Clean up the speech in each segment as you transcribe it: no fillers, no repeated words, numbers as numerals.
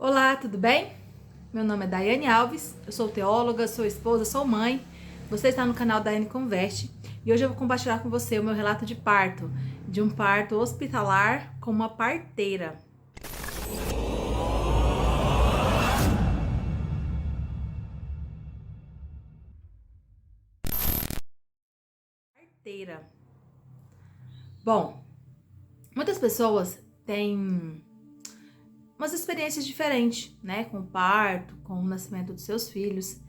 Olá, tudo bem? Meu nome é Daiane Alves, eu sou teóloga, sou esposa, sou mãe. Você está no canal Daiane Converte e hoje eu vou compartilhar com você o meu relato de parto, de um parto hospitalar com uma parteira. Parteira. Bom, muitas pessoas têm umas experiências diferentes, né, com o parto, com o nascimento dos seus filhos.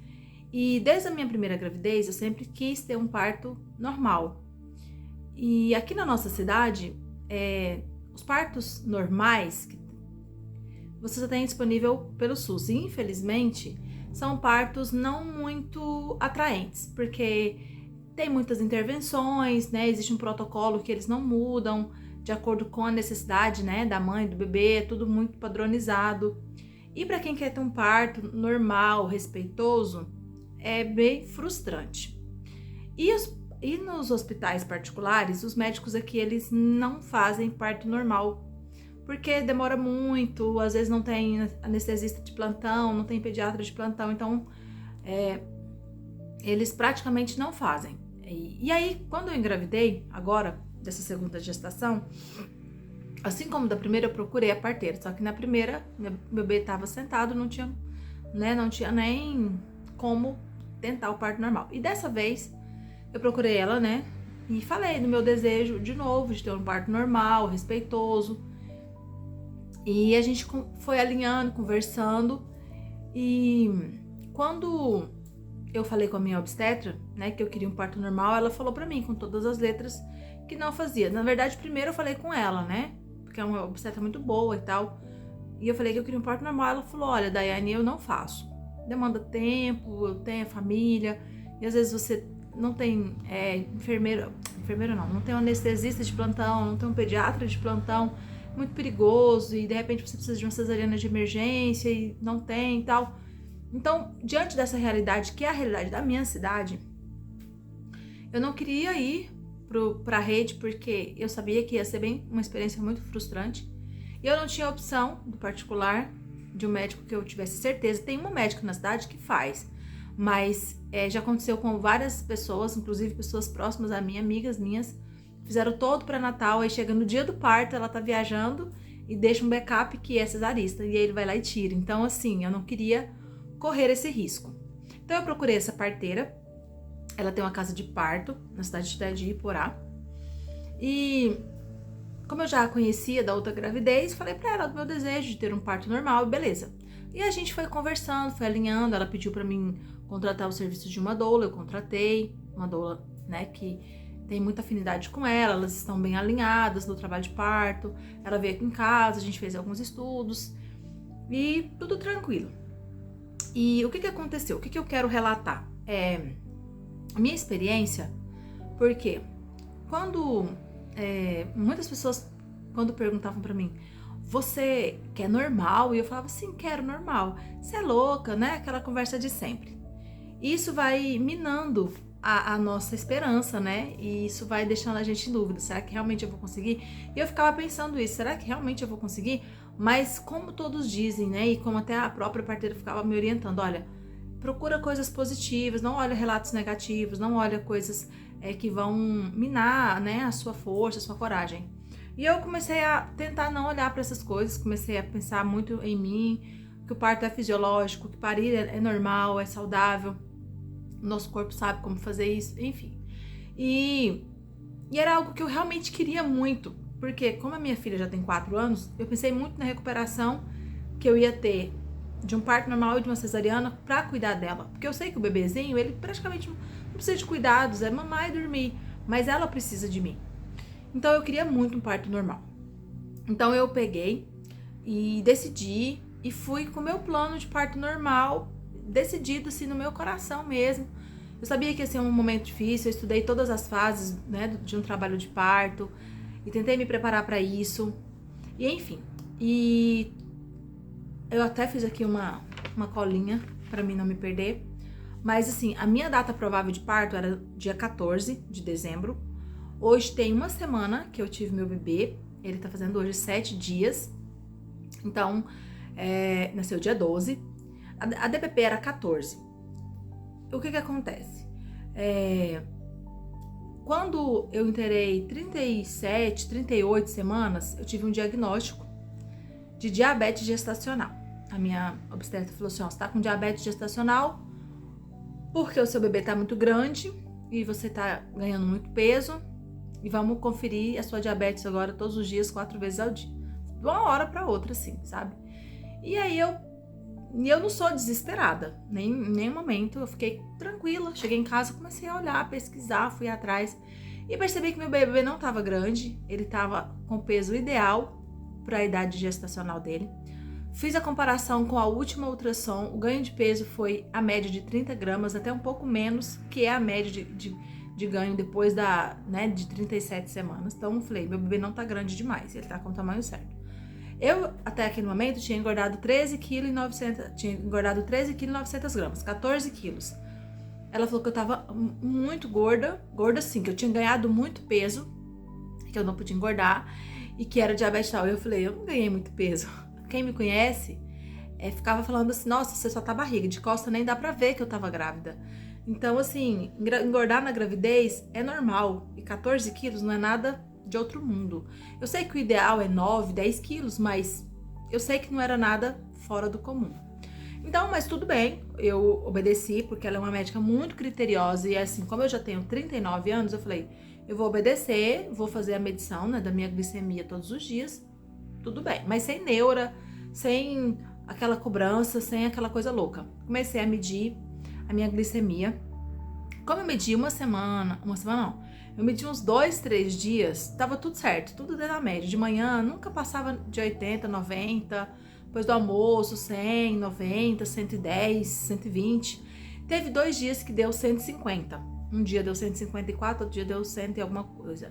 E desde a minha primeira gravidez, eu sempre quis ter um parto normal. E aqui na nossa cidade, os partos normais que você só tem disponível pelo SUS. E, infelizmente, são partos não muito atraentes, porque tem muitas intervenções, né? Existe um protocolo que eles não mudam de acordo com a necessidade, né, da mãe, do bebê, é tudo muito padronizado. E para quem quer ter um parto normal, respeitoso, é bem frustrante. E nos hospitais particulares, os médicos aqui, eles não fazem parto normal, porque demora muito, às vezes não tem anestesista de plantão, não tem pediatra de plantão, então eles praticamente não fazem. E aí, quando eu engravidei, agora, dessa segunda gestação, assim como da primeira, eu procurei a parteira, só que na primeira, meu bebê estava sentado, não tinha nem como tentar o parto normal. E dessa vez, eu procurei ela, né, e falei do meu desejo, de novo, de ter um parto normal, respeitoso. E a gente foi alinhando, conversando. E quando eu falei com a minha obstetra, né, que eu queria um parto normal, ela falou pra mim, com todas as letras, que não fazia. Na verdade, primeiro eu falei com ela, né, porque é uma obstetra muito boa e tal. E eu falei que eu queria um parto normal. Ela falou: olha, Daiane, eu não faço. Demanda tempo, eu tenho família. E às vezes você não tem enfermeiro não tem um anestesista de plantão, não tem um pediatra de plantão, muito perigoso, e de repente você precisa de uma cesariana de emergência e não tem e tal. Então, diante dessa realidade, que é a realidade da minha cidade, eu não queria ir pra rede, porque eu sabia que ia ser bem uma experiência muito frustrante. E eu não tinha opção do particular, de um médico que eu tivesse certeza. Tem uma médica na cidade que faz, mas já aconteceu com várias pessoas, inclusive pessoas próximas a mim, amigas minhas, fizeram todo pré-natal, aí chega no dia do parto, ela tá viajando e deixa um backup que é cesarista, e aí ele vai lá e tira. Então, assim, eu não queria correr esse risco. Então, eu procurei essa parteira, ela tem uma casa de parto na cidade de Iporá, e como eu já a conhecia da outra gravidez, falei pra ela do meu desejo de ter um parto normal, beleza. E a gente foi conversando, foi alinhando, ela pediu pra mim contratar o serviço de uma doula, eu contratei uma doula, né, que tem muita afinidade com ela, elas estão bem alinhadas no trabalho de parto. Ela veio aqui em casa, a gente fez alguns estudos e tudo tranquilo. E o que aconteceu? O que eu quero relatar? A minha experiência, porque quando muitas pessoas, quando perguntavam pra mim, você quer normal? E eu falava, sim, quero normal. Você é louca, né? Aquela conversa de sempre. Isso vai minando a nossa esperança, né? E isso vai deixando a gente em dúvida. Será que realmente eu vou conseguir? E eu ficava pensando isso, será que realmente eu vou conseguir? Mas como todos dizem, né? E como até a própria parteira ficava me orientando, olha, procura coisas positivas, não olha relatos negativos, não olha coisas que vão minar, né, a sua força, a sua coragem. E eu comecei a tentar não olhar para essas coisas, comecei a pensar muito em mim, que o parto é fisiológico, que parir é normal, é saudável, o nosso corpo sabe como fazer isso, enfim. E era algo que eu realmente queria muito, porque como a minha filha já tem 4 anos, eu pensei muito na recuperação que eu ia ter de um parto normal e de uma cesariana para cuidar dela. Porque eu sei que o bebezinho, ele praticamente não precisa de cuidados, é mamar e dormir, mas ela precisa de mim. Então eu queria muito um parto normal. Então eu peguei e decidi e fui com o meu plano de parto normal, decidido assim no meu coração mesmo. Eu sabia que ia ser um momento difícil, eu estudei todas as fases, né, de um trabalho de parto e tentei me preparar para isso. E enfim, e eu até fiz aqui uma colinha para mim não me perder. Mas assim, a minha data provável de parto era dia 14 de dezembro. Hoje tem uma semana que eu tive meu bebê. Ele tá fazendo hoje 7 dias. Então, nasceu dia 12, a DPP era 14. O que acontece? Quando eu inteirei 37, 38 semanas, eu tive um diagnóstico de diabetes gestacional. A minha obstetra falou assim, ó, você tá com diabetes gestacional porque o seu bebê tá muito grande e você tá ganhando muito peso e vamos conferir a sua diabetes agora todos os dias, 4 vezes ao dia. De uma hora para outra, assim, sabe? E aí eu não sou desesperada, nem em nenhum momento, eu fiquei tranquila. Cheguei em casa, comecei a olhar, pesquisar, fui atrás e percebi que meu bebê não estava grande, ele estava com o peso ideal para a idade gestacional dele. Fiz a comparação com a última ultrassom, o ganho de peso foi a média de 30 gramas, até um pouco menos, que é a média de ganho depois de 37 semanas. Então eu falei, meu bebê não tá grande demais, ele tá com o tamanho certo. Eu, até aquele momento, tinha engordado 13,9 kg, tinha engordado 13,9 kg, 14 quilos. Ela falou que eu tava muito gorda sim, que eu tinha ganhado muito peso, que eu não podia engordar, e que era diabetes tal. Eu falei, eu não ganhei muito peso. Quem me conhece, ficava falando assim, nossa, você só tá barriga, de costa nem dá pra ver que eu tava grávida. Então, assim, engordar na gravidez é normal, e 14 quilos não é nada de outro mundo. Eu sei que o ideal é 9, 10 quilos, mas eu sei que não era nada fora do comum. Então, mas tudo bem, eu obedeci, porque ela é uma médica muito criteriosa, e assim, como eu já tenho 39 anos, eu falei, eu vou obedecer, vou fazer a medição, né, da minha glicemia todos os dias, tudo bem, mas sem neura, sem aquela cobrança, sem aquela coisa louca. Comecei a medir a minha glicemia. Como eu medi uma semana não, eu medi uns 2, 3 dias, tava tudo certo, tudo dentro da média. De manhã nunca passava de 80, 90, depois do almoço 100, 90, 110, 120. Teve 2 dias que deu 150. Um dia deu 154, outro dia deu 100 e alguma coisa.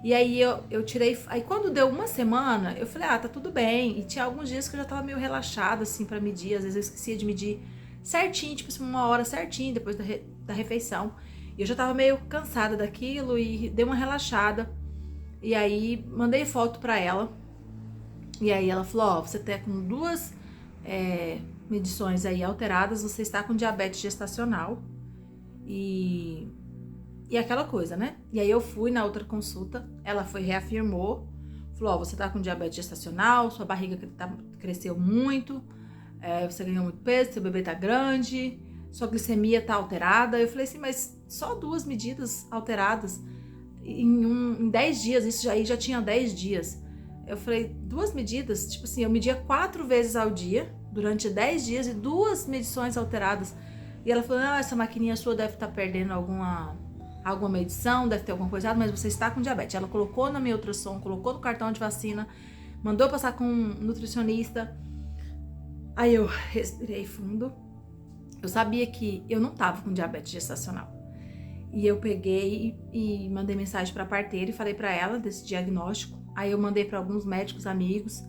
E aí eu tirei, aí quando deu uma semana, eu falei, tá tudo bem. E tinha alguns dias que eu já tava meio relaxada, assim, pra medir. Às vezes eu esquecia de medir certinho, tipo assim, 1 hora certinho, depois da refeição. E eu já tava meio cansada daquilo e dei uma relaxada. E aí mandei foto pra ela. E aí ela falou, você tá com 2 medições aí alteradas, você está com diabetes gestacional. E aquela coisa, né? E aí eu fui na outra consulta, ela reafirmou, falou, você tá com diabetes gestacional, sua barriga cresceu muito, você ganhou muito peso, seu bebê tá grande, sua glicemia tá alterada. Eu falei assim, mas só 2 medidas alteradas em 10 dias, isso já tinha 10 dias. Eu falei, 2 medidas, tipo assim, eu media 4 vezes ao dia, durante 10 dias, e 2 medições alteradas. E ela falou, essa maquininha sua deve estar perdendo alguma medição, deve ter alguma coisa errada, mas você está com diabetes. Ela colocou na minha ultrassom, colocou no cartão de vacina, mandou passar com um nutricionista. Aí eu respirei fundo. Eu sabia que eu não tava com diabetes gestacional. E eu peguei e mandei mensagem para a parteira e falei para ela desse diagnóstico. Aí eu mandei para alguns médicos amigos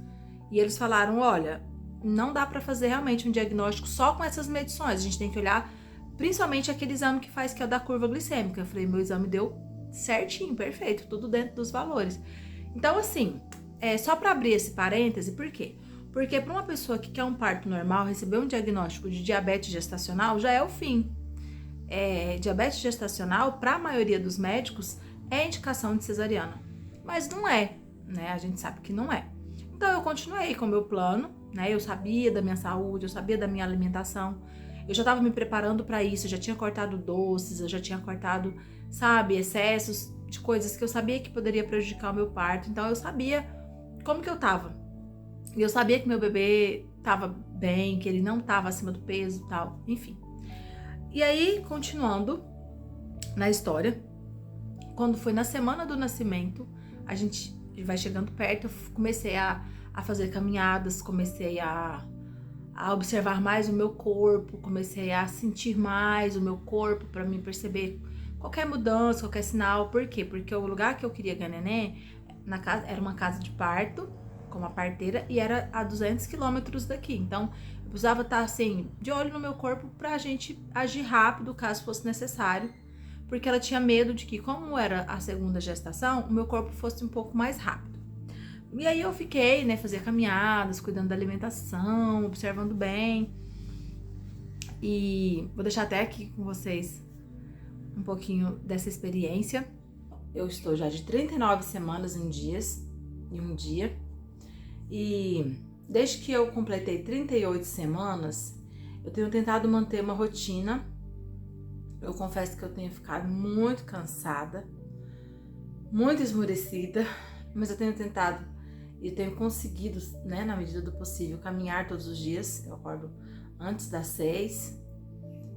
e eles falaram, olha, não dá para fazer realmente um diagnóstico só com essas medições. A gente tem que olhar principalmente aquele exame que faz, que é o da curva glicêmica. Eu falei, meu exame deu certinho, perfeito, tudo dentro dos valores. Então, assim, só para abrir esse parêntese, por quê? Porque para uma pessoa que quer um parto normal, receber um diagnóstico de diabetes gestacional já é o fim. Diabetes gestacional, para a maioria dos médicos, é indicação de cesariana. Mas não é, né? A gente sabe que não é. Então, eu continuei com o meu plano, né? Eu sabia da minha saúde, eu sabia da minha alimentação. Eu já estava me preparando para isso, eu já tinha cortado doces, eu já tinha cortado, sabe, excessos de coisas que eu sabia que poderia prejudicar o meu parto. Então eu sabia como que eu tava. E eu sabia que meu bebê tava bem, que ele não tava acima do peso e tal, enfim. E aí, continuando na história, quando foi na semana do nascimento, a gente vai chegando perto, eu comecei a fazer caminhadas, comecei a observar mais o meu corpo, comecei a sentir mais o meu corpo para mim perceber qualquer mudança, qualquer sinal. Por quê? Porque o lugar que eu queria ganhar neném era uma casa de parto, com uma parteira, e era a 200 quilômetros daqui. Então, eu precisava estar assim, de olho no meu corpo pra gente agir rápido, caso fosse necessário, porque ela tinha medo de que, como era a segunda gestação, o meu corpo fosse um pouco mais rápido. E aí eu fiquei, né, fazia caminhadas, cuidando da alimentação, observando bem. E vou deixar até aqui com vocês um pouquinho dessa experiência. Eu estou já de 39 semanas em um dia. E desde que eu completei 38 semanas, eu tenho tentado manter uma rotina. Eu confesso que eu tenho ficado muito cansada, muito esmorecida, mas eu tenho tentado e tenho conseguido, né, na medida do possível, caminhar todos os dias. Eu acordo antes das 6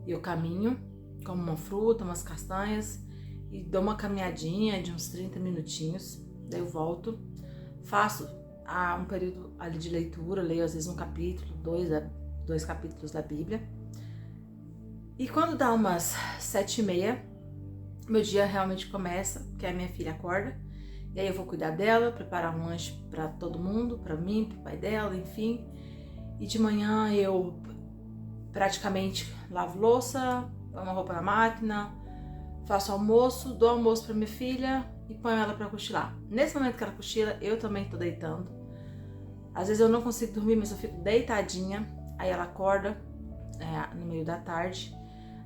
e eu caminho, como uma fruta, umas castanhas e dou uma caminhadinha de uns 30 minutinhos. Daí eu volto, faço um período ali de leitura, leio às vezes um capítulo, dois capítulos da Bíblia. E quando dá umas 7h30, meu dia realmente começa, porque a minha filha acorda. E aí eu vou cuidar dela, preparar um lanche para todo mundo, para mim, para o pai dela, enfim. E de manhã eu praticamente lavo louça, ponho uma roupa na máquina, faço almoço, dou almoço para minha filha e ponho ela para cochilar. Nesse momento que ela cochila, eu também tô deitando. Às vezes eu não consigo dormir, mas eu fico deitadinha. Aí ela acorda no meio da tarde.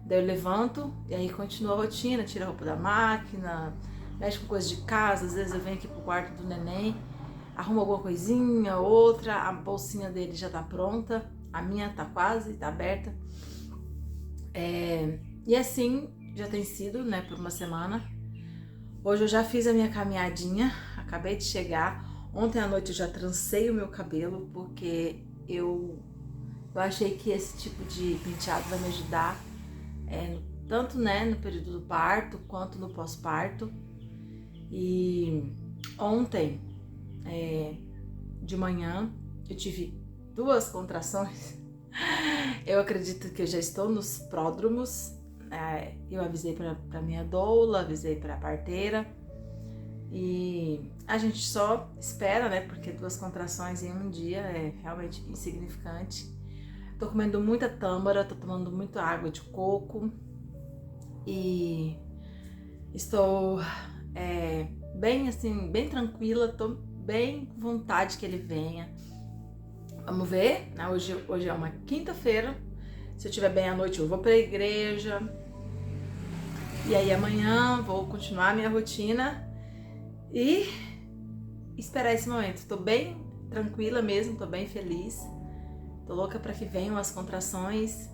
Daí eu levanto e aí continua a rotina, tiro a roupa da máquina, mexe com coisas de casa. Às vezes eu venho aqui pro quarto do neném, arrumo alguma coisinha, outra, a bolsinha dele já tá pronta, a minha tá quase, tá aberta. E assim já tem sido, né, por uma semana. Hoje eu já fiz a minha caminhadinha, acabei de chegar. Ontem à noite eu já trancei o meu cabelo, porque eu achei que esse tipo de penteado vai me ajudar, tanto, né, no período do parto, quanto no pós-parto. E ontem, de manhã, eu tive 2 contrações. Eu acredito que eu já estou nos pródromos. Eu avisei para minha doula, avisei para a parteira. E a gente só espera, né? Porque 2 contrações em um dia é realmente insignificante. Tô comendo muita tâmara, tô tomando muita água de coco. E estou bem assim, bem tranquila, tô bem com vontade que ele venha. Vamos ver, né? Hoje é uma quinta-feira. Se eu estiver bem à noite, eu vou pra igreja. E aí amanhã vou continuar a minha rotina e esperar esse momento. Tô bem tranquila mesmo, tô bem feliz. Tô louca pra que venham as contrações.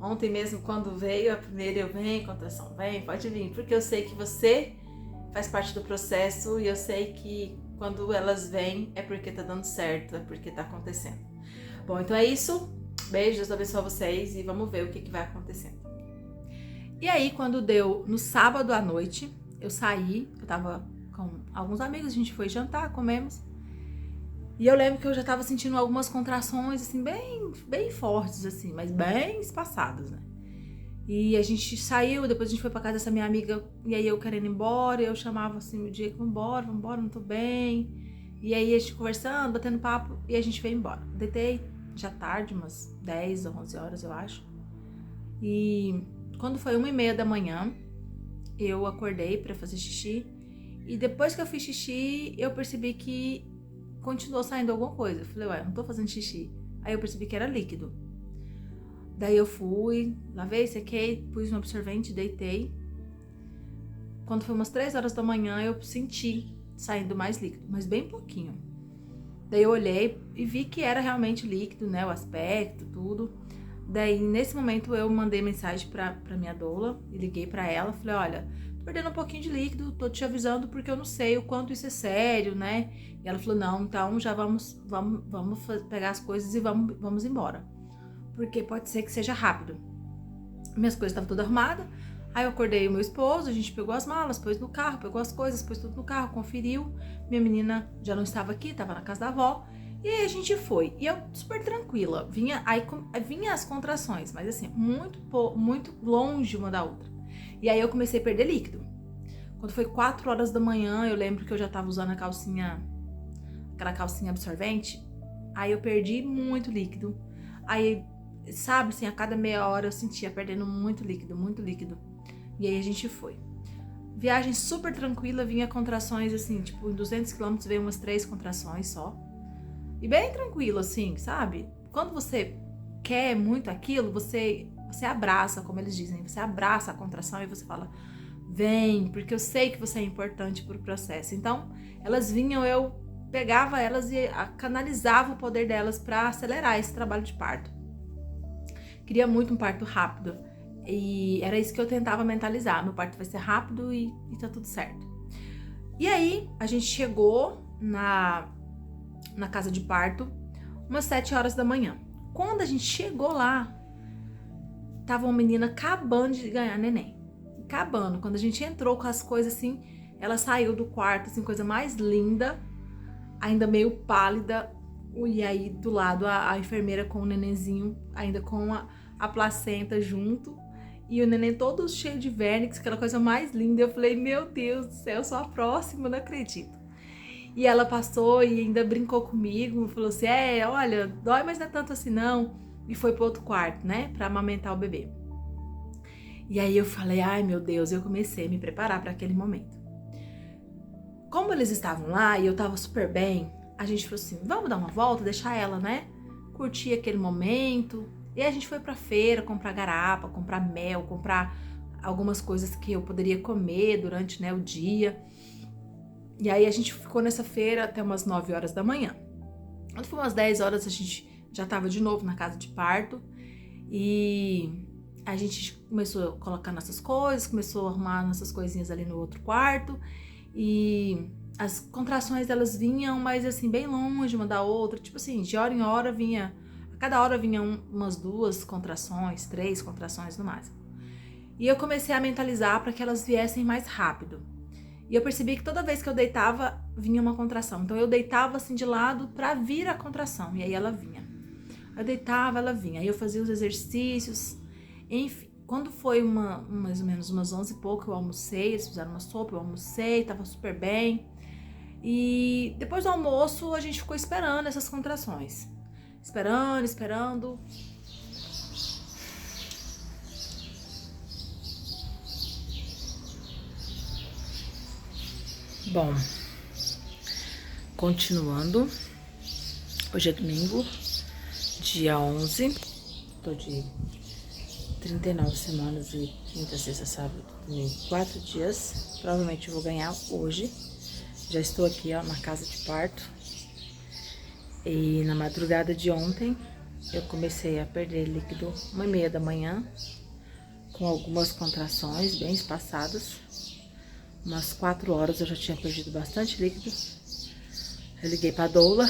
Ontem mesmo, quando veio a primeira, eu venho, contração, vem, pode vir. Porque eu sei que você faz parte do processo e eu sei que quando elas vêm é porque tá dando certo, é porque tá acontecendo. Bom, então é isso. Beijo, Deus abençoe vocês e vamos ver o que vai acontecendo. E aí, quando deu no sábado à noite, eu saí, eu tava com alguns amigos, a gente foi jantar, comemos. E eu lembro que eu já tava sentindo algumas contrações, assim, bem fortes, assim, mas bem espaçadas, né? E a gente saiu, depois a gente foi pra casa dessa minha amiga, e aí eu querendo ir embora, eu chamava assim o dia, vambora, não tô bem. E aí a gente conversando, batendo papo, e a gente veio embora. Deitei já tarde, umas 10 ou 11 horas, eu acho. E quando foi 1h30 da manhã, eu acordei pra fazer xixi. E depois que eu fiz xixi, eu percebi que continuou saindo alguma coisa. Eu falei, ué, não tô fazendo xixi. Aí eu percebi que era líquido. Daí eu fui, lavei, sequei, pus no absorvente, deitei. Quando foi umas 3 horas da manhã, eu senti saindo mais líquido, mas bem pouquinho. Daí eu olhei e vi que era realmente líquido, né, o aspecto, tudo. Daí, nesse momento, eu mandei mensagem pra minha doula e liguei pra ela. Falei, olha, tô perdendo um pouquinho de líquido, tô te avisando porque eu não sei o quanto isso é sério, né? E ela falou, não, então já vamos pegar as coisas e vamos embora. Porque pode ser que seja rápido. Minhas coisas estavam todas arrumadas. Aí eu acordei o meu esposo, a gente pegou as malas, pôs no carro, pegou as coisas, pôs tudo no carro, conferiu. Minha menina já não estava aqui, estava na casa da avó. E aí a gente foi. E eu super tranquila. Vinha as contrações, mas assim, muito longe uma da outra. E aí eu comecei a perder líquido. Quando foi 4 horas da manhã, eu lembro que eu já estava usando aquela calcinha absorvente. Aí eu perdi muito líquido. Aí, sabe, assim, a cada meia hora eu sentia perdendo muito líquido. E aí a gente foi. Viagem super tranquila, vinha contrações assim, tipo, em 200 quilômetros veio umas 3 contrações só. E bem tranquilo, assim, sabe? Quando você quer muito aquilo, você abraça, como eles dizem, você abraça a contração e você fala, vem, porque eu sei que você é importante pro processo. Então, elas vinham, eu pegava elas e canalizava o poder delas para acelerar esse trabalho de parto. Queria muito um parto rápido. E era isso que eu tentava mentalizar. Meu parto vai ser rápido e tá tudo certo. E aí, a gente chegou na casa de parto umas 7 horas da manhã. Quando a gente chegou lá, tava uma menina acabando de ganhar neném. Acabando. Quando a gente entrou com as coisas assim, ela saiu do quarto, assim, coisa mais linda, ainda meio pálida. E aí, do lado, a enfermeira com o nenenzinho, ainda com a placenta junto. E o neném todo cheio de vernix, aquela coisa mais linda. Eu falei, meu Deus do céu, eu sou a próxima, não acredito. E ela passou e ainda brincou comigo, falou assim, olha, dói, mas não é tanto assim não. E foi pro outro quarto, né, pra amamentar o bebê. E aí eu falei, ai meu Deus, eu comecei a me preparar para aquele momento. Como eles estavam lá e eu tava super bem, a gente falou assim, vamos dar uma volta, deixar ela, né, curtir aquele momento. E aí a gente foi pra feira comprar garapa, comprar mel, comprar algumas coisas que eu poderia comer durante, né, o dia. E aí a gente ficou nessa feira até umas 9 horas da manhã. Quando foi umas 10 horas a gente já tava de novo na casa de parto. E a gente começou a colocar nossas coisas, começou a arrumar nossas coisinhas ali no outro quarto. E as contrações elas vinham, mas assim, bem longe uma da outra. Tipo assim, de hora em hora vinha... A cada hora vinham umas 2 contrações, 3 contrações no máximo. E eu comecei a mentalizar para que elas viessem mais rápido. E eu percebi que toda vez que eu deitava, vinha uma contração. Então eu deitava assim de lado para vir a contração. E aí ela vinha. Eu deitava, ela vinha. Aí eu fazia os exercícios. Enfim, quando foi mais ou menos umas 11 e pouco, eu almocei. Eles fizeram uma sopa, eu almocei, tava super bem. E depois do almoço, a gente ficou esperando essas contrações. Esperando. Bom, continuando, hoje é domingo, dia 11, tô de 39 semanas e quinta, sexta, sábado, domingo, 4 dias, provavelmente eu vou ganhar hoje, já estou aqui ó, na casa de parto, e na madrugada de ontem eu comecei a perder líquido 1h30 da manhã, com algumas contrações bem espaçadas. Umas 4 horas eu já tinha perdido bastante líquido. Eu liguei pra doula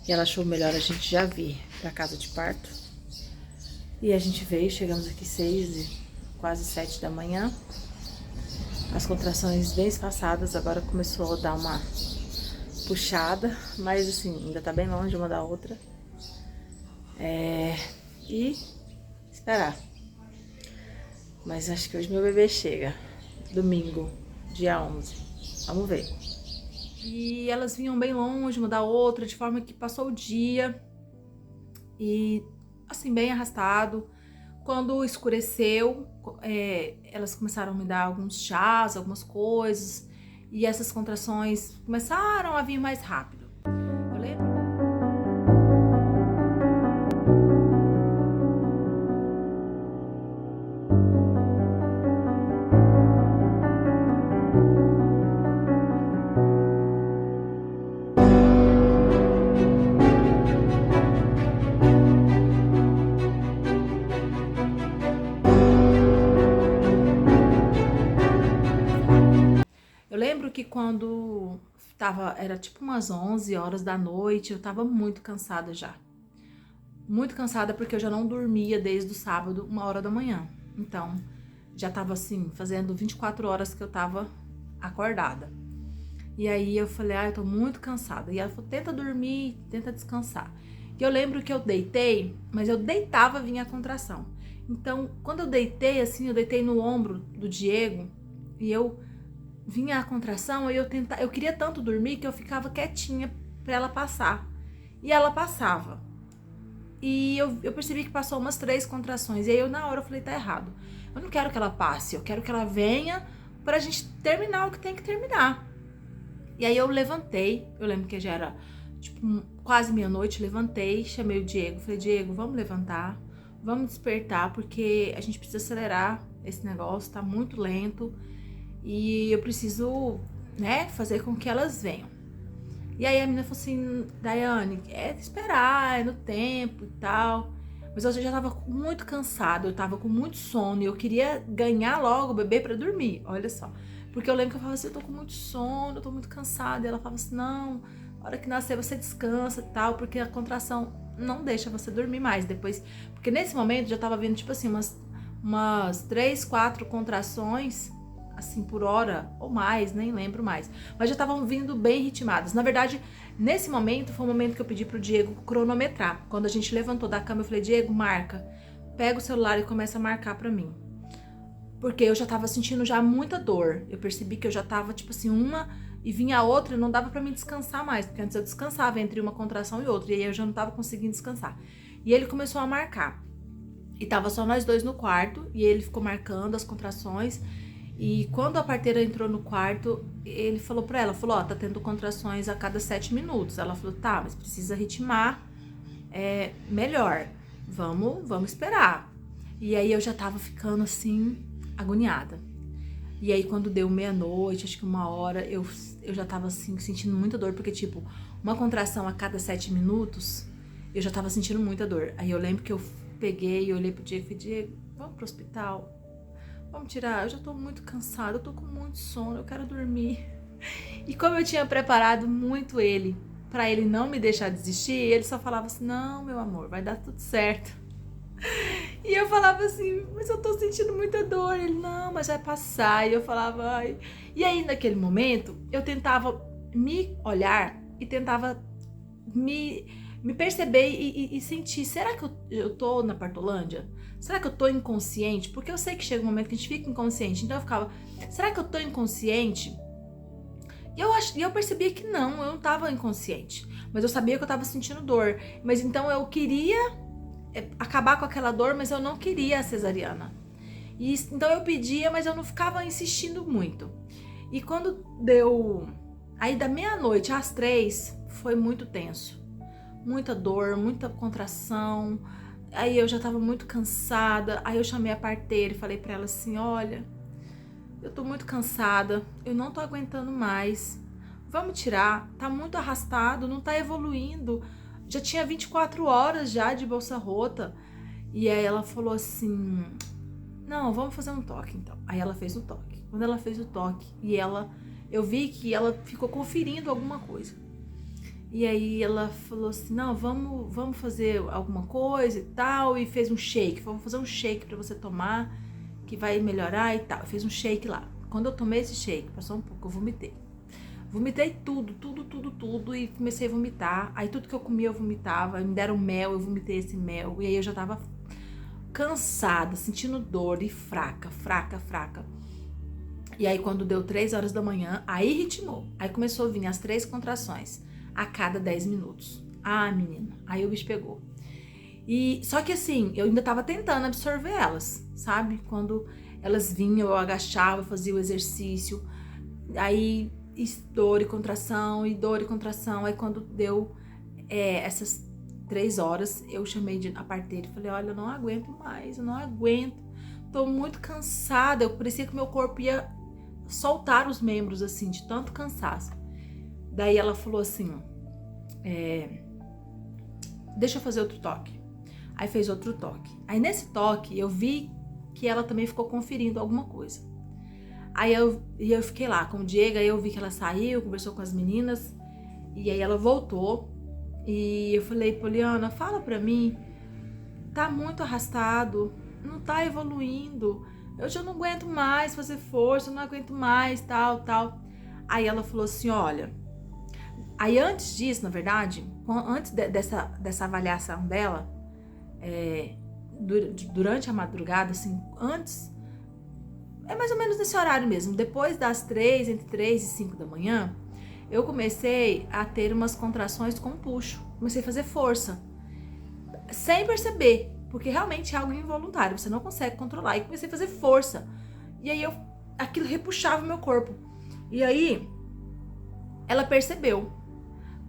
e ela achou melhor a gente já vir pra casa de parto. E a gente veio, chegamos aqui 6 e quase 7 da manhã. As contrações bem espaçadas, agora começou a dar uma puxada, mas assim, ainda tá bem longe uma da outra. E esperar. Mas acho que hoje meu bebê chega. Domingo, dia 11. Vamos ver. E elas vinham bem longe uma da outra, de forma que passou o dia. E assim, bem arrastado. Quando escureceu, elas começaram a me dar alguns chás, algumas coisas. E essas contrações começaram a vir mais rápido. Eu lembro. Eu lembro que quando era tipo umas 11 horas da noite, eu tava muito cansada já. Muito cansada porque eu já não dormia desde o sábado, 1h da manhã. Então, já tava assim, fazendo 24 horas que eu tava acordada. E aí eu falei, eu tô muito cansada. E ela falou, tenta dormir, tenta descansar. E eu lembro que eu deitei, mas eu deitava, vinha a contração. Então, quando eu deitei, assim, eu deitei no ombro do Diego e eu vinha a contração, e eu queria tanto dormir que eu ficava quietinha pra ela passar. E ela passava. E eu percebi que passou umas 3 contrações. E aí eu na hora eu falei, tá errado. Eu não quero que ela passe, eu quero que ela venha pra gente terminar o que tem que terminar. E aí eu levantei, eu lembro que já era tipo quase meia-noite, levantei, chamei o Diego, falei, Diego, vamos levantar, vamos despertar, porque a gente precisa acelerar esse negócio, tá muito lento e eu preciso, né, fazer com que elas venham. E aí a menina falou assim, Daiane, é esperar, é no tempo e tal. Mas eu já tava muito cansada, eu tava com muito sono e eu queria ganhar logo o bebê pra dormir, olha só. Porque eu lembro que eu falava assim, eu tô com muito sono, eu tô muito cansada. E ela falava assim, não, na hora que nascer você descansa e tal, porque a contração não deixa você dormir mais depois. Porque nesse momento já tava vindo, tipo assim, umas 3, 4 contrações, assim, por hora ou mais, nem lembro mais. Mas já estavam vindo bem ritmadas. Na verdade, nesse momento, foi o momento que eu pedi pro Diego cronometrar. Quando a gente levantou da cama, eu falei, Diego, marca. Pega o celular e começa a marcar pra mim. Porque eu já tava sentindo já muita dor. Eu percebi que eu já tava, tipo assim, uma e vinha a outra e não dava pra mim descansar mais. Porque antes eu descansava entre uma contração e outra. E aí eu já não tava conseguindo descansar. E ele começou a marcar. E tava só nós dois no quarto. E ele ficou marcando as contrações. E quando a parteira entrou no quarto, ele falou pra ela, falou, ó, tá tendo contrações a cada 7 minutos. Ela falou, tá, mas precisa ritmar melhor. Vamos esperar. E aí eu já tava ficando assim, agoniada. E aí quando deu meia-noite, acho que 1h, eu já tava assim, sentindo muita dor, porque tipo, uma contração a cada 7 minutos, eu já tava sentindo muita dor. Aí eu lembro que eu peguei e olhei pro Diego e falei, Diego, vamos pro hospital? Vamos tirar, eu já tô muito cansada, eu tô com muito sono, eu quero dormir. E como eu tinha preparado muito ele, pra ele não me deixar desistir, ele só falava assim, não, meu amor, vai dar tudo certo. E eu falava assim, mas eu tô sentindo muita dor. Ele, não, mas vai passar. E eu falava, ai. E aí, naquele momento, eu tentava me olhar e tentava me perceber e sentir, será que eu tô na partolândia? Será que eu tô inconsciente? Porque eu sei que chega um momento que a gente fica inconsciente. Então eu ficava, será que eu tô inconsciente? E eu percebia que não, eu não tava inconsciente. Mas eu sabia que eu tava sentindo dor. Mas então eu queria acabar com aquela dor, mas eu não queria a cesariana. Então eu pedia, mas eu não ficava insistindo muito. E quando deu... Aí da meia-noite às 3, foi muito tenso. Muita dor, muita contração. Aí eu já tava muito cansada. Aí eu chamei a parteira e falei pra ela assim, olha, eu tô muito cansada, eu não tô aguentando mais. Vamos tirar, tá muito arrastado, não tá evoluindo. Já tinha 24 horas já de bolsa rota. E aí ela falou assim, não, vamos fazer um toque então. Aí ela fez o toque. Quando ela fez o toque, eu vi que ela ficou conferindo alguma coisa. E aí ela falou assim, não, vamos fazer alguma coisa e tal. E fez um shake, vamos fazer um shake pra você tomar, que vai melhorar e tal. Fez um shake lá. Quando eu tomei esse shake, passou um pouco, eu vomitei. Vomitei tudo e comecei a vomitar. Aí tudo que eu comia eu vomitava, me deram mel, eu vomitei esse mel. E aí eu já tava cansada, sentindo dor e fraca. E aí quando deu 3h da manhã, aí ritmou. Aí começou a vir as 3 contrações a cada 10 minutos. Ah, menina, aí o bicho pegou. E só que assim, eu ainda tava tentando absorver elas, sabe? Quando elas vinham, eu agachava, fazia o exercício. Aí dor e contração, e dor e contração. Aí quando deu essas 3 horas, eu chamei a parteira e falei, olha, eu não aguento mais, eu não aguento, tô muito cansada. Eu parecia que meu corpo ia soltar os membros, assim, de tanto cansaço. Daí ela falou assim, deixa eu fazer outro toque. Aí fez outro toque. Aí nesse toque, eu vi que ela também ficou conferindo alguma coisa. Aí eu fiquei lá com o Diego, aí eu vi que ela saiu, conversou com as meninas, e aí ela voltou, e eu falei, Poliana, fala pra mim, tá muito arrastado, não tá evoluindo, eu já não aguento mais fazer força, eu não aguento mais, tal. Aí ela falou assim, olha, aí antes disso, na verdade, antes dessa avaliação dela, durante a madrugada, assim, antes... É mais ou menos nesse horário mesmo. Depois das 3, entre 3 e 5 da manhã, eu comecei a ter umas contrações com puxo. Comecei a fazer força. Sem perceber. Porque realmente é algo involuntário. Você não consegue controlar. E comecei a fazer força. E aí eu aquilo repuxava o meu corpo. E aí, ela percebeu.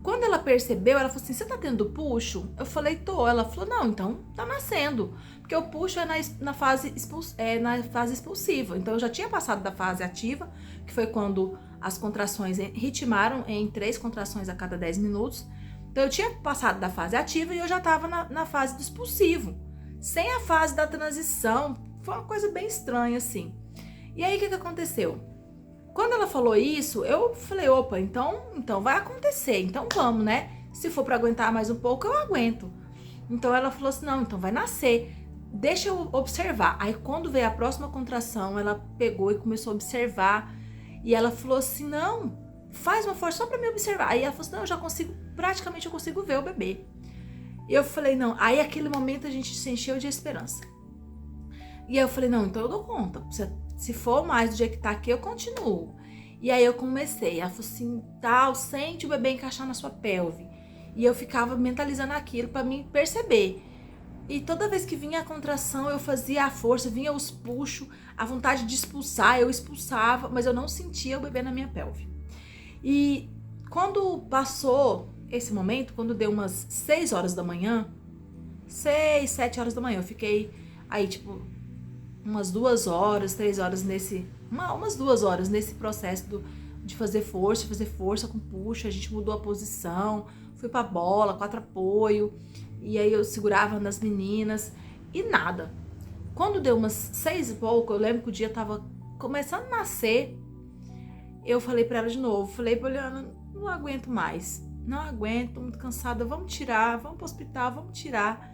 Quando ela percebeu, ela falou assim, você tá tendo puxo? Eu falei, tô. Ela falou, não, então tá nascendo. Porque o puxo é na fase expulsiva. Então eu já tinha passado da fase ativa, que foi quando as contrações ritmaram em 3 contrações a cada 10 minutos. Então eu tinha passado da fase ativa e eu já tava na fase do expulsivo. Sem a fase da transição. Foi uma coisa bem estranha, assim. E aí, o que aconteceu? Quando ela falou isso, eu falei, opa, então vai acontecer, então vamos, né? Se for pra aguentar mais um pouco, eu aguento. Então ela falou assim, não, então vai nascer, deixa eu observar. Aí quando veio a próxima contração, ela pegou e começou a observar. E ela falou assim, não, faz uma força só pra me observar. Aí ela falou assim, não, eu já consigo, praticamente eu consigo ver o bebê. E eu falei, não, aí aquele momento a gente se encheu de esperança. E aí eu falei, não, então eu dou conta, se for mais do jeito que tá aqui, eu continuo. E aí eu comecei, ela falou assim, tal, sente o bebê encaixar na sua pelve. E eu ficava mentalizando aquilo pra mim perceber. E toda vez que vinha a contração, eu fazia a força, vinha os puxos, a vontade de expulsar, eu expulsava, mas eu não sentia o bebê na minha pelve. E quando passou esse momento, quando deu umas 6 horas da manhã, 6, 7 horas da manhã, eu fiquei aí, tipo, umas 2 horas, 3 horas umas 2 horas nesse processo de fazer força com puxa. A gente mudou a posição, fui pra bola, 4 apoio, e aí eu segurava nas meninas e nada. Quando deu umas 6 e pouco, eu lembro que o dia tava começando a nascer, eu falei pra ela de novo, falei pra Eliana, não aguento mais, não aguento, tô muito cansada, vamos tirar, vamos pro hospital, vamos tirar.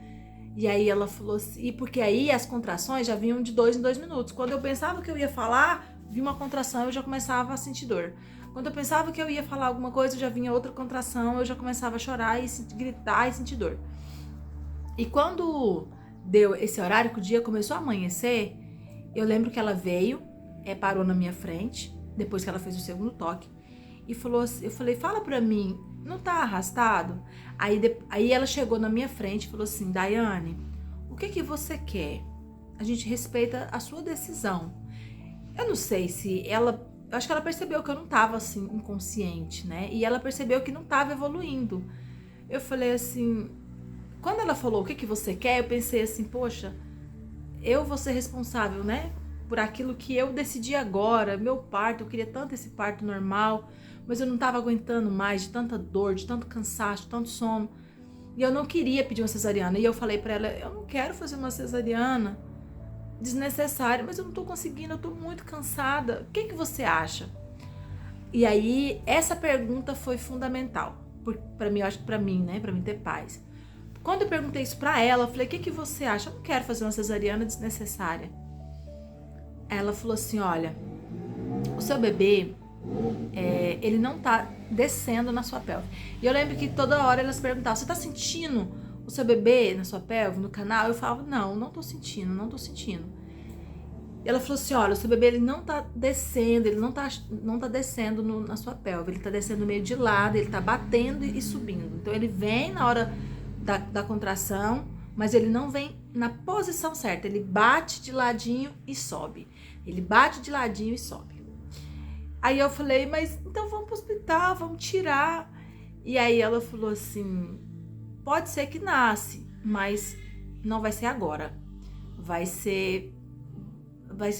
E aí ela falou assim, e porque aí as contrações já vinham de 2 em 2 minutos. Quando eu pensava que eu ia falar, vinha uma contração, eu já começava a sentir dor. Quando eu pensava que eu ia falar alguma coisa, já vinha outra contração, eu já começava a chorar e gritar e sentir dor. E quando deu esse horário, que o dia começou a amanhecer, eu lembro que ela veio, parou na minha frente, depois que ela fez o segundo toque, e falou assim, eu falei, fala pra mim, não tá arrastado? Aí ela chegou na minha frente e falou assim, Daiane, o que você quer? A gente respeita a sua decisão. Eu não sei se ela, eu acho que ela percebeu que eu não tava assim inconsciente, né? E ela percebeu que não tava evoluindo. Eu falei assim, quando ela falou o que você quer, eu pensei assim, poxa, eu vou ser responsável, né? Por aquilo que eu decidi agora, meu parto, eu queria tanto esse parto normal, mas eu não tava aguentando mais de tanta dor, de tanto cansaço, de tanto sono. E eu não queria pedir uma cesariana. E eu falei pra ela, eu não quero fazer uma cesariana desnecessária, mas eu não tô conseguindo, eu tô muito cansada. O que você acha? E aí, essa pergunta foi fundamental. Pra mim, eu acho que pra mim, né? Pra mim ter paz. Quando eu perguntei isso pra ela, eu falei, o que você acha? Eu não quero fazer uma cesariana desnecessária. Ela falou assim, olha, o seu bebê, ele não tá descendo na sua pelve. E eu lembro que toda hora elas perguntavam, você tá sentindo o seu bebê na sua pelve, no canal? Eu falava, não tô sentindo, não tô sentindo. E ela falou assim, olha, o seu bebê ele não tá descendo, ele não tá descendo na sua pelve, ele tá descendo meio de lado, ele tá batendo e subindo. Então ele vem na hora da contração, mas ele não vem na posição certa, ele bate de ladinho e sobe. Ele bate de ladinho e sobe. Aí eu falei, mas então vamos pro hospital, vamos tirar. E aí ela falou assim, pode ser que nasce, mas não vai ser agora. Vai ser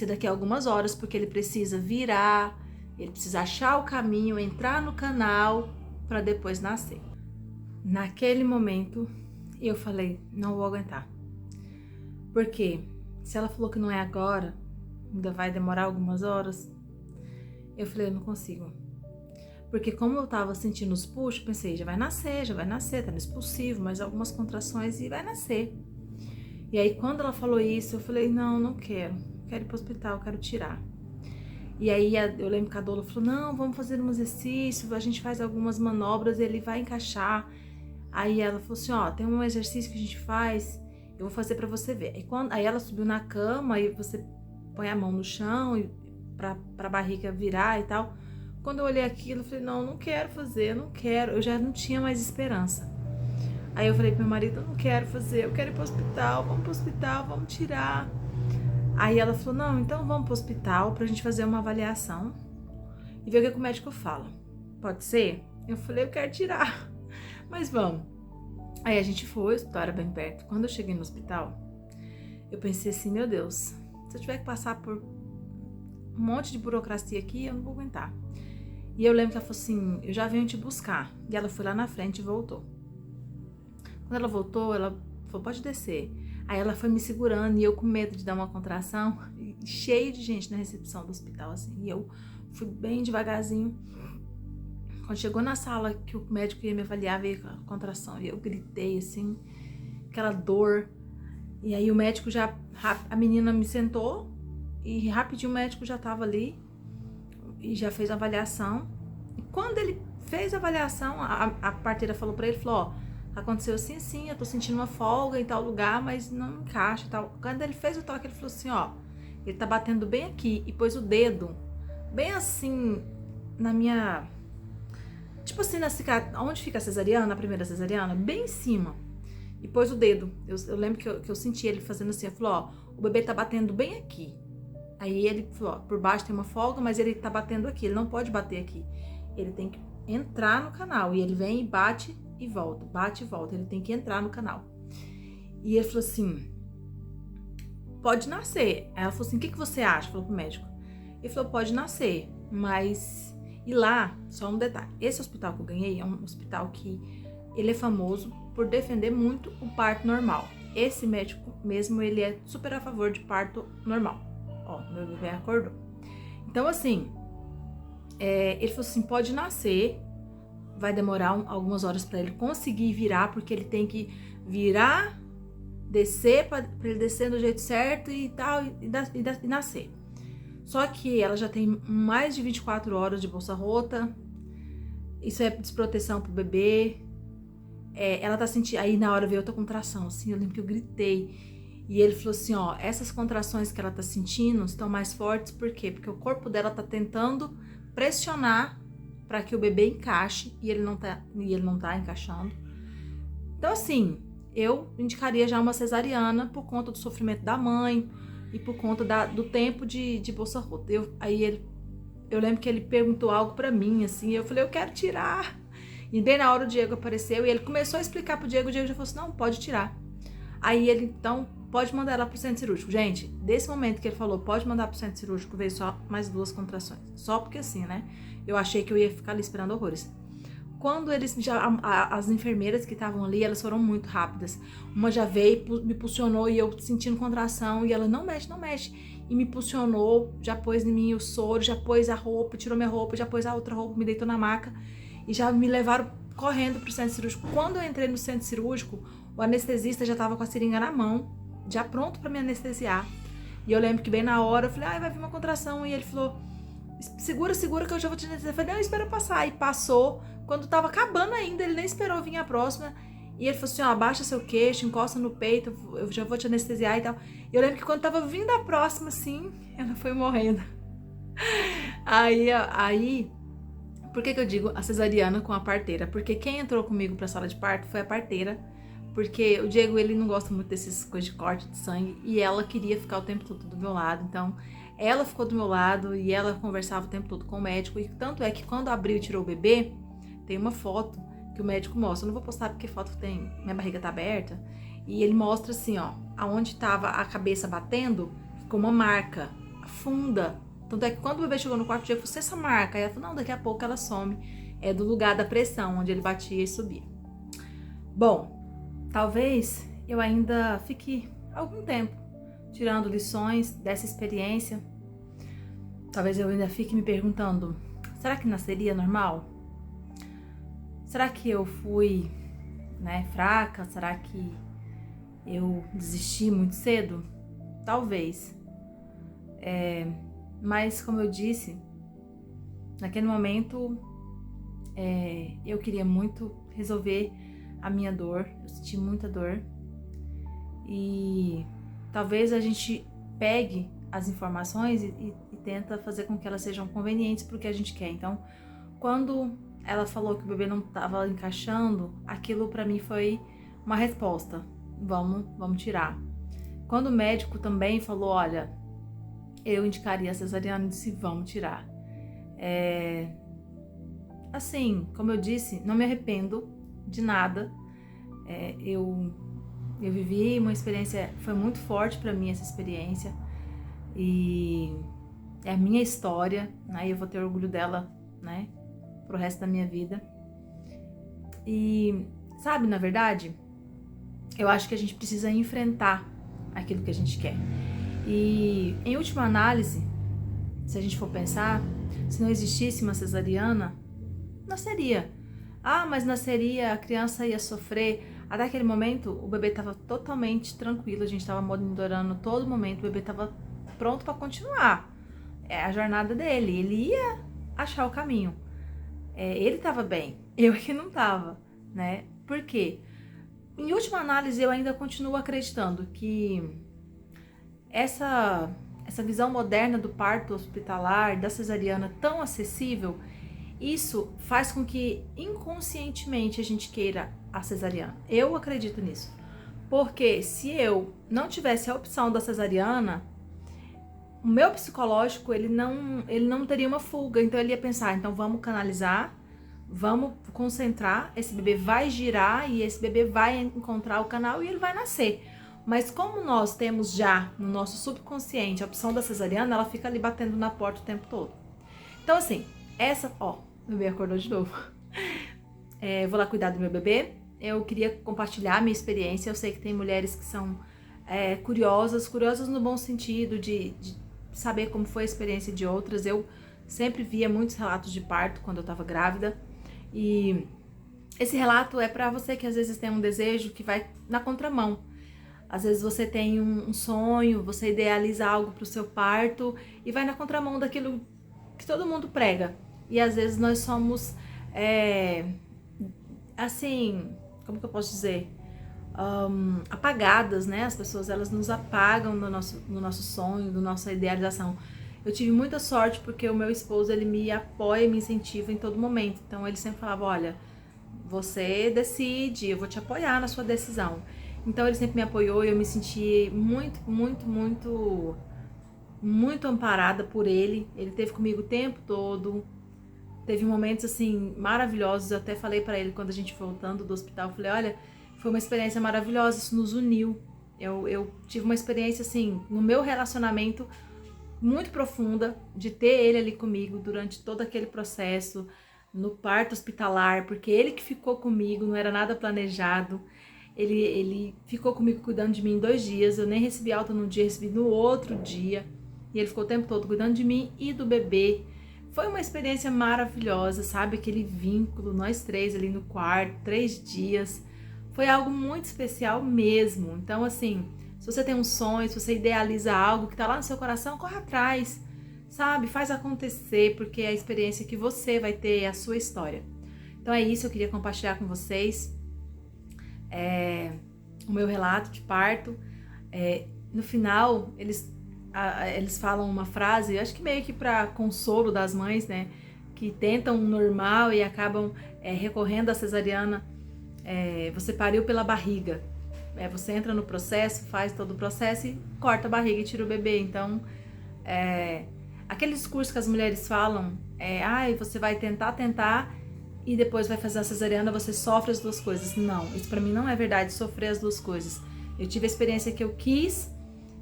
daqui a algumas horas, porque ele precisa virar, ele precisa achar o caminho, entrar no canal para depois nascer. Naquele momento, eu falei, não vou aguentar. Porque se ela falou que não é agora, ainda vai demorar algumas horas, eu falei, eu não consigo. Porque como eu tava sentindo os puxos, pensei, já vai nascer, tá no expulsivo, mas algumas contrações e vai nascer. E aí quando ela falou isso, eu falei, não quero ir pro hospital, quero tirar. E aí eu lembro que a doula falou, não, vamos fazer um exercício, a gente faz algumas manobras e ele vai encaixar. Aí ela falou assim, ó, tem um exercício que a gente faz, eu vou fazer pra você ver. Aí ela subiu na cama e você põe a mão no chão e pra barriga virar e tal. Quando eu olhei aquilo, eu falei, não quero fazer, não quero. Eu já não tinha mais esperança. Aí eu falei pro meu marido, eu não quero fazer, eu quero ir pro hospital, vamos pro hospital, vamos tirar. Aí ela falou, não, então vamos pro hospital pra gente fazer uma avaliação e ver o que o médico fala. Pode ser? Eu falei, eu quero tirar, mas vamos. Aí a gente foi, o hospital era bem perto. Quando eu cheguei no hospital, eu pensei assim, meu Deus, se eu tiver que passar por um monte de burocracia aqui, eu não vou aguentar. E eu lembro que ela falou assim, eu já venho te buscar. E ela foi lá na frente e voltou. Quando ela voltou, ela falou, pode descer. Aí ela foi me segurando e eu com medo de dar uma contração, cheio de gente na recepção do hospital, assim. E eu fui bem devagarzinho. Quando chegou na sala que o médico ia me avaliar, veio a contração. E eu gritei, assim, aquela dor. E aí o médico já, a menina me sentou e rapidinho o médico já tava ali e já fez a avaliação. E quando ele fez a avaliação, a parteira falou pra ele, falou, ó, aconteceu assim, assim, eu tô sentindo uma folga em tal lugar, mas não encaixa e tal. Quando ele fez o toque, ele falou assim, ó, ele tá batendo bem aqui e pôs o dedo bem assim na minha, tipo assim, na cicatriz, onde fica a cesariana, a primeira cesariana, bem em cima. E pôs o dedo. Eu lembro que eu senti ele fazendo assim, ele falou, ó, o bebê tá batendo bem aqui. Aí ele falou, ó, por baixo tem uma folga, mas ele tá batendo aqui, ele não pode bater aqui. Ele tem que entrar no canal. E ele vem e bate e volta, bate e volta. Ele tem que entrar no canal. E ele falou assim, pode nascer. Aí ela falou assim, o que você acha? Falou pro médico. Ele falou, pode nascer, mas... E lá, só um detalhe, esse hospital que eu ganhei é um hospital que ele é famoso por defender muito o parto normal. Esse médico mesmo, ele é super a favor de parto normal. Ó, meu bebê acordou. Então, assim, ele falou assim, pode nascer, vai demorar algumas horas para ele conseguir virar, porque ele tem que virar, descer, para ele descer do jeito certo e tal, e nascer. Só que ela já tem mais de 24 horas de bolsa rota, isso é desproteção pro bebê, ela tá sentindo, aí na hora veio outra contração, assim, eu lembro que eu gritei, e ele falou assim, ó, essas contrações que ela tá sentindo estão mais fortes, por quê? Porque o corpo dela tá tentando pressionar para que o bebê encaixe, e ele não tá encaixando. Então, assim, eu indicaria já uma cesariana por conta do sofrimento da mãe, e por conta do tempo de bolsa rota. Eu lembro que ele perguntou algo pra mim, assim, eu falei, eu quero tirar. E bem na hora o Diego apareceu e ele começou a explicar pro Diego, o Diego já falou assim, não, pode tirar. Aí ele, então, pode mandar ela pro centro cirúrgico. Gente, desse momento que ele falou, pode mandar pro centro cirúrgico, veio só mais 2 contrações. Só porque assim, né, eu achei que eu ia ficar ali esperando horrores. Quando eles as enfermeiras que estavam ali, elas foram muito rápidas. Uma já veio, me impulsionou e eu sentindo contração e ela não mexe, não mexe. E me impulsionou, já pôs em mim o soro, já pôs a roupa, tirou minha roupa, já pôs a outra roupa, me deitou na maca e já me levaram correndo pro centro cirúrgico. Quando eu entrei no centro cirúrgico, o anestesista já tava com a seringa na mão, já pronto para me anestesiar. E eu lembro que bem na hora eu falei, ai, vai vir uma contração. E ele falou, segura que eu já vou te anestesiar. Eu falei, não, espera passar. E passou. Quando tava acabando ainda, ele nem esperou vir a próxima. E ele falou assim, ó, abaixa seu queixo, encosta no peito, eu já vou te anestesiar e tal. E eu lembro que quando tava vindo a próxima, assim, ela foi morrendo. Aí, por que eu digo a cesariana com a parteira? Porque quem entrou comigo pra sala de parto foi a parteira. Porque o Diego, ele não gosta muito dessas coisas de corte de sangue. E ela queria ficar o tempo todo do meu lado. Então, ela ficou do meu lado e ela conversava o tempo todo com o médico. E tanto é que quando abriu e tirou o bebê, tem uma foto que o médico mostra. Eu não vou postar porque foto tem... Minha barriga tá aberta. E ele mostra assim, ó. Aonde tava a cabeça batendo, ficou uma marca funda. Tanto é que quando o bebê chegou no quarto, o Diego falou, essa marca? Aí ela falou, não, daqui a pouco ela some. É do lugar da pressão, onde ele batia e subia. Bom, talvez eu ainda fique algum tempo tirando lições dessa experiência. Talvez eu ainda fique me perguntando, será que nasceria normal? Será que eu fui, né, fraca? Será que eu desisti muito cedo? Talvez. Mas, como eu disse, naquele momento eu queria muito resolver a minha dor. Eu senti muita dor. E talvez a gente pegue as informações e tenta fazer com que elas sejam convenientes para o que a gente quer. Então, quando ela falou que o bebê não estava encaixando, aquilo para mim foi uma resposta. Vamos tirar. Quando o médico também falou, olha, eu indicaria a cesariana e disse, vamos tirar. Assim, como eu disse, não me arrependo de nada. Eu vivi uma experiência, foi muito forte para mim essa experiência, e é a minha história, né? Eu vou ter orgulho dela, né, pro resto da minha vida. E sabe, na verdade, eu acho que a gente precisa enfrentar aquilo que a gente quer. E em última análise, se a gente for pensar, se não existisse uma cesariana, nasceria. Ah, mas nasceria, a criança ia sofrer. Até aquele momento, o bebê estava totalmente tranquilo, a gente estava monitorando todo momento, o bebê estava pronto para continuar a jornada dele, ele ia achar o caminho. Ele estava bem, eu que não estava, né? Por quê? Em última análise, eu ainda continuo acreditando que essa visão moderna do parto hospitalar, da cesariana tão acessível, isso faz com que inconscientemente a gente queira a cesariana. Eu acredito nisso. Porque se eu não tivesse a opção da cesariana, o meu psicológico, ele não teria uma fuga. Então ele ia pensar, então vamos canalizar, vamos concentrar, esse bebê vai girar e esse bebê vai encontrar o canal e ele vai nascer. Mas como nós temos já no nosso subconsciente a opção da cesariana, ela fica ali batendo na porta o tempo todo. Então assim, o bebê acordou de novo. Vou lá cuidar do meu bebê. Eu queria compartilhar a minha experiência. Eu sei que tem mulheres que são curiosas no bom sentido, de saber como foi a experiência de outras. Eu sempre via muitos relatos de parto quando eu estava grávida. E esse relato é para você que às vezes tem um desejo que vai na contramão. Às vezes você tem um sonho, você idealiza algo para o seu parto e vai na contramão daquilo que todo mundo prega. E às vezes nós somos, assim, como que eu posso dizer? Apagadas, né? As pessoas, elas nos apagam no nosso sonho, da nossa idealização. Eu tive muita sorte porque o meu esposo, ele me apoia, me incentiva em todo momento. Então ele sempre falava, olha, você decide, eu vou te apoiar na sua decisão. Então ele sempre me apoiou e eu me senti muito, muito, muito, muito amparada por ele. Ele esteve comigo o tempo todo. Teve momentos assim maravilhosos. Eu até falei para ele quando a gente voltando do hospital, eu falei, olha, foi uma experiência maravilhosa, isso nos uniu. Eu tive uma experiência assim no meu relacionamento muito profunda de ter ele ali comigo durante todo aquele processo, no parto hospitalar, porque ele que ficou comigo, não era nada planejado. Ele ficou comigo cuidando de mim 2 dias, eu nem recebi alta num dia, recebi no outro dia. E ele ficou o tempo todo cuidando de mim e do bebê. Foi uma experiência maravilhosa, sabe? Aquele vínculo, nós 3 ali no quarto, 3 dias. Foi algo muito especial mesmo. Então, assim, se você tem um sonho, se você idealiza algo que tá lá no seu coração, corre atrás, sabe? Faz acontecer, porque é a experiência que você vai ter, é a sua história. Então é isso, eu queria compartilhar com vocês o meu relato de parto. No final, eles falam uma frase, acho que meio que para consolo das mães, né, que tentam um normal e acabam recorrendo à cesariana. Você pariu pela barriga. Você entra no processo, faz todo o processo e corta a barriga e tira o bebê. Então, aquele discurso que as mulheres falam, você vai tentar e depois vai fazer a cesariana, você sofre as duas coisas. Não, isso pra mim não é verdade, sofrer as duas coisas. Eu tive a experiência que eu quis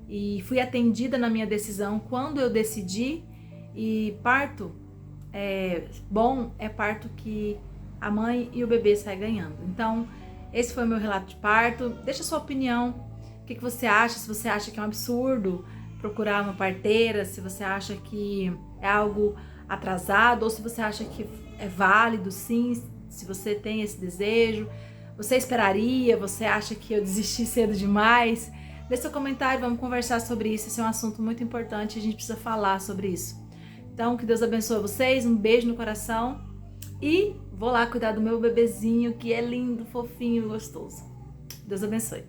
e fui atendida na minha decisão quando eu decidi. E parto bom é parto que a mãe e o bebê saem ganhando. Então, esse foi o meu relato de parto. Deixa a sua opinião, o que você acha, se você acha que é um absurdo procurar uma parteira, se você acha que é algo atrasado, ou se você acha que é válido, sim, se você tem esse desejo. Você esperaria? Você acha que eu desisti cedo demais? Deixe seu comentário, vamos conversar sobre isso. Esse é um assunto muito importante, a gente precisa falar sobre isso. Então, que Deus abençoe vocês, um beijo no coração e vou lá cuidar do meu bebezinho, que é lindo, fofinho e gostoso. Deus abençoe.